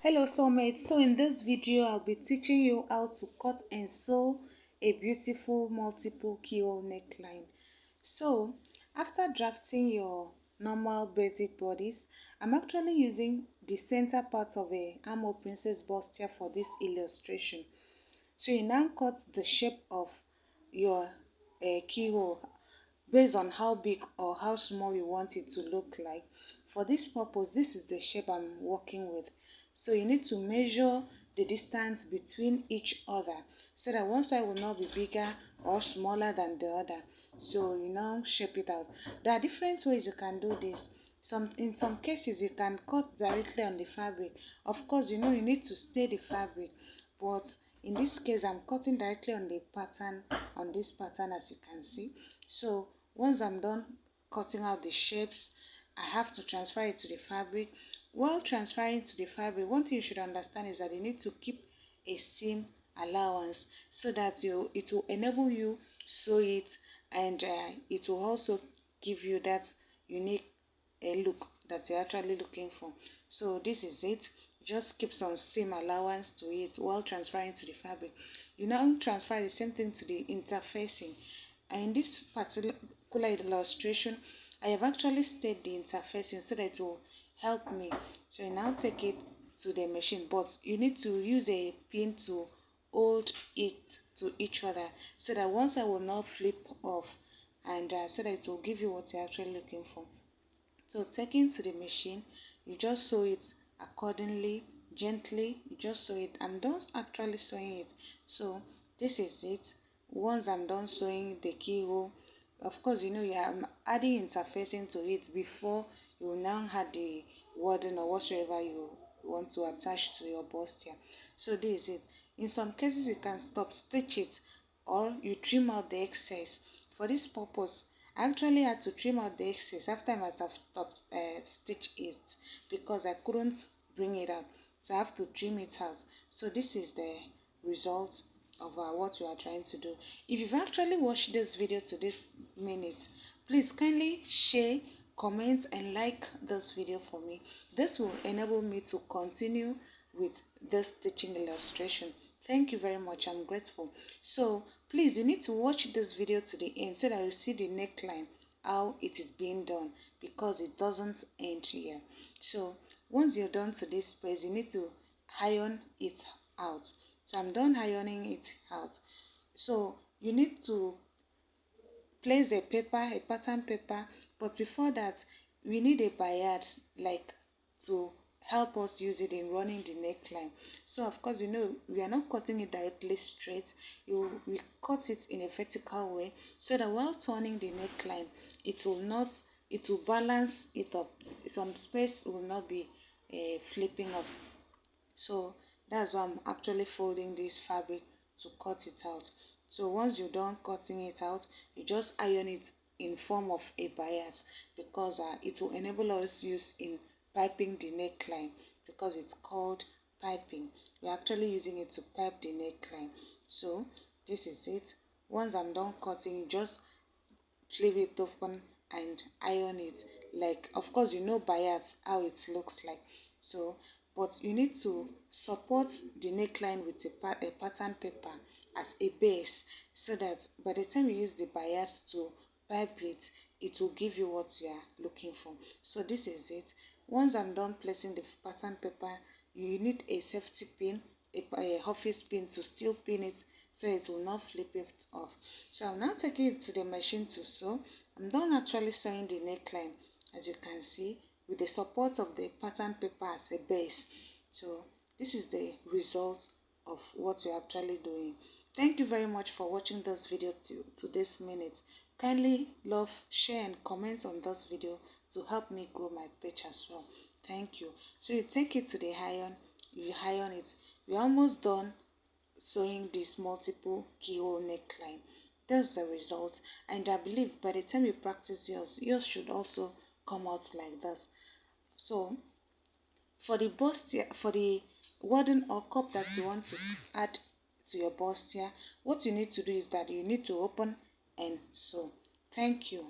Hello soulmates, so in this video I'll be teaching you how to cut and sew a beautiful multiple keyhole neckline. So after drafting your normal basic bodice, I'm actually using the center part of a armhole princess bustier for this illustration. So you now cut the shape of your keyhole based on how big or how small you want it to look like. For this purpose, this is the shape I'm working with. So you need to measure the distance between each other so that one side will not be bigger or smaller than the other. So you now shape it out. There are different ways you can do this. In some cases you can cut directly on the fabric. Of course, you need to stay the fabric, but in this case I'm cutting directly on the pattern, on this pattern, as you can see. So once I'm done cutting out the shapes, I have to transfer it to the fabric. While transferring to the fabric, one thing you should understand is that you need to keep a seam allowance so that it will enable you sew it, and it will also give you that unique look that you're actually looking for. So this is it. Just keep some seam allowance to it while transferring to the fabric. You now transfer the same thing to the interfacing. And in this particular illustration, I have actually stayed the interfacing so that it will help me. So you now take it to the machine, but you need to use a pin to hold it to each other so that one side will not flip off, and so that it will give you what you're actually looking for. So taking to the machine, you just sew it accordingly, gently. You just sew it. I'm done actually sewing it. So this is it. Once I'm done sewing the keyhole, of course, I'm adding interfacing to it before you now add the wording or whatsoever you want to attach to your bustier. So this is it. In some cases, you can stop stitch it or you trim out the excess. For this purpose, I actually had to trim out the excess after I might have stopped stitch it because I couldn't bring it out. So I have to trim it out. So this is the result of what we are trying to do. If you've actually watched this video to this minute, please kindly share, comment and like this video for me. This will enable me to continue with this stitching illustration. Thank you very much. I'm grateful. So please, you need to watch this video to the end so that you see the neckline, how it is being done, because it doesn't end here. So once you're done to this space, you need to iron it out. So I'm done ironing it out. So you need to place a paper, a pattern paper, but before that we need a bias like to help us use it in running the neckline. So of course, we are not cutting it directly straight. We cut it in a vertical way so that while turning the neckline, it will balance it up. Some space will not be flipping off. So that's why I'm actually folding this fabric to cut it out. So once you're done cutting it out, you just iron it in form of a bias, because it will enable us use in piping the neckline, because it's called piping. We're actually using it to pipe the neckline. So this is it. Once I'm done cutting, just flip it open and iron it. Like, of course, bias how it looks like. So but you need to support the neckline with a pattern paper as a base, so that by the time you use the bias to pipe it, it will give you what you are looking for. So this is it. Once I'm done placing the pattern paper, you need a safety pin, a office pin to still pin it so it will not flip it off. So I'm now taking it to the machine to sew. I'm done actually sewing the neckline, as you can see, with the support of the pattern paper as a base. So this is the result of what we're actually doing. Thank you very much for watching this video to this minute. Kindly love, share and comment on this video to help me grow my page as well. Thank you. So you take it to the iron, you iron it. We're almost done sewing this multiple keyhole neckline. That's the result, and I believe by the time you practice yours should also come out like this. So for the bustier, for the wording or cup that you want to add to your bustier, what you need to do is that you need to open and sew. Thank you.